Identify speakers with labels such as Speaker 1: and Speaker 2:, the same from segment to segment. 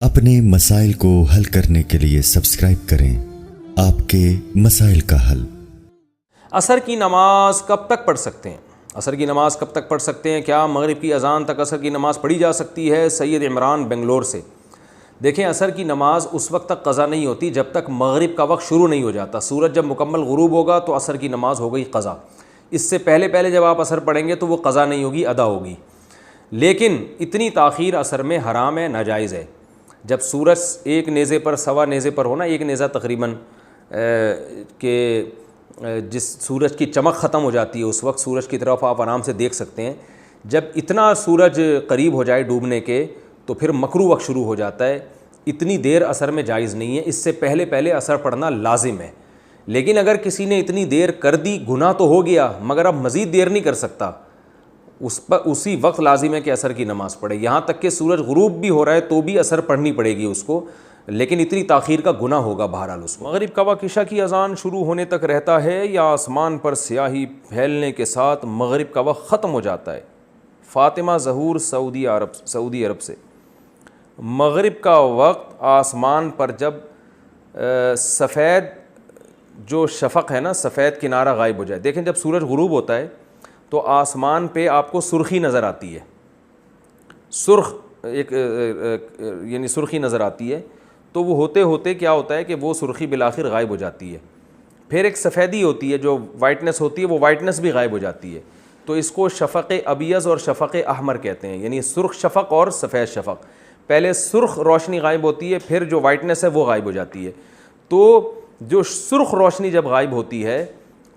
Speaker 1: اپنے مسائل کو حل کرنے کے لیے سبسکرائب کریں آپ کے مسائل کا حل۔
Speaker 2: عصر کی نماز کب تک پڑھ سکتے ہیں؟ عصر کی نماز کب تک پڑھ سکتے ہیں؟ کیا مغرب کی اذان تک عصر کی نماز پڑھی جا سکتی ہے؟ سید عمران بنگلور سے۔ دیکھیں، عصر کی نماز اس وقت تک قضا نہیں ہوتی جب تک مغرب کا وقت شروع نہیں ہو جاتا۔ سورج جب مکمل غروب ہوگا تو عصر کی نماز ہو گئی قضا۔ اس سے پہلے جب آپ عصر پڑھیں گے تو وہ قضا نہیں ہوگی، ادا ہوگی۔ لیکن اتنی تاخیر عصر میں حرام ہے، ناجائز ہے۔ جب سورج ایک نیزے پر سوا نیزے پر ہونا، ایک نیزہ تقریباً کہ جس سورج کی چمک ختم ہو جاتی ہے اس وقت سورج کی طرف آپ آرام سے دیکھ سکتے ہیں۔ جب اتنا سورج قریب ہو جائے ڈوبنے کے تو پھر مکروہ وقت شروع ہو جاتا ہے۔ اتنی دیر عصر میں جائز نہیں ہے، اس سے پہلے عصر پڑھنا لازم ہے۔ لیکن اگر کسی نے اتنی دیر کر دی، گناہ تو ہو گیا مگر اب مزید دیر نہیں کر سکتا، اس پر اسی وقت لازم ہے کہ عصر کی نماز پڑھے۔ یہاں تک کہ سورج غروب بھی ہو رہا ہے تو بھی عصر پڑھنی پڑے گی اس کو، لیکن اتنی تاخیر کا گناہ ہوگا بہرحال اس کو۔ مغرب کا وقت عشاء کی اذان شروع ہونے تک رہتا ہے یا آسمان پر سیاہی پھیلنے کے ساتھ مغرب کا وقت ختم ہو جاتا ہے؟ فاطمہ ظہور سعودی عرب سے۔ مغرب کا وقت آسمان پر جب سفید جو شفق ہے نا، سفید کنارہ غائب ہو جائے۔ دیکھیں، جب سورج غروب ہوتا ہے تو آسمان پہ آپ کو سرخی نظر آتی ہے، سرخ یعنی سرخی نظر آتی ہے، تو وہ ہوتے ہوتے کیا ہوتا ہے کہ وہ سرخی بالآخر غائب ہو جاتی ہے۔ پھر ایک سفیدی ہوتی ہے جو وائٹنس ہوتی ہے، وہ وائٹنس بھی غائب ہو جاتی ہے۔ تو اس کو شفق ابیض اور شفق احمر کہتے ہیں، یعنی سرخ شفق اور سفید شفق۔ پہلے سرخ روشنی غائب ہوتی ہے، پھر جو وائٹنس ہے وہ غائب ہو جاتی ہے۔ تو جو سرخ روشنی جب غائب ہوتی ہے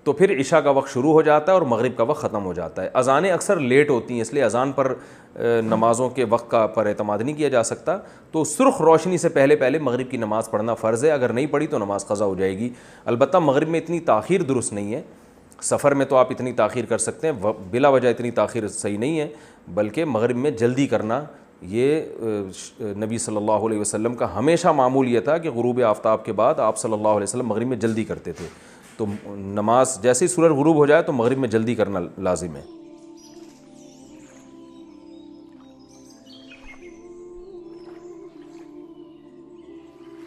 Speaker 2: تو پھر عشاء کا وقت شروع ہو جاتا ہے اور مغرب کا وقت ختم ہو جاتا ہے۔ اذانیں اکثر لیٹ ہوتی ہیں، اس لیے اذان پر نمازوں کے وقت کا پر اعتماد نہیں کیا جا سکتا۔ تو سرخ روشنی سے پہلے مغرب کی نماز پڑھنا فرض ہے، اگر نہیں پڑھی تو نماز قضا ہو جائے گی۔ البتہ مغرب میں اتنی تاخیر درست نہیں ہے، سفر میں تو آپ اتنی تاخیر کر سکتے ہیں، بلا وجہ اتنی تاخیر صحیح نہیں ہے، بلکہ مغرب میں جلدی کرنا یہ نبی صلی اللہ علیہ وسلم کا ہمیشہ معمول یہ تھا کہ غروب آفتاب کے بعد آپ صلی اللہ علیہ وسلم مغرب میں جلدی کرتے تھے۔ تو نماز جیسے ہی سورج غروب ہو جائے تو مغرب میں جلدی کرنا لازم ہے۔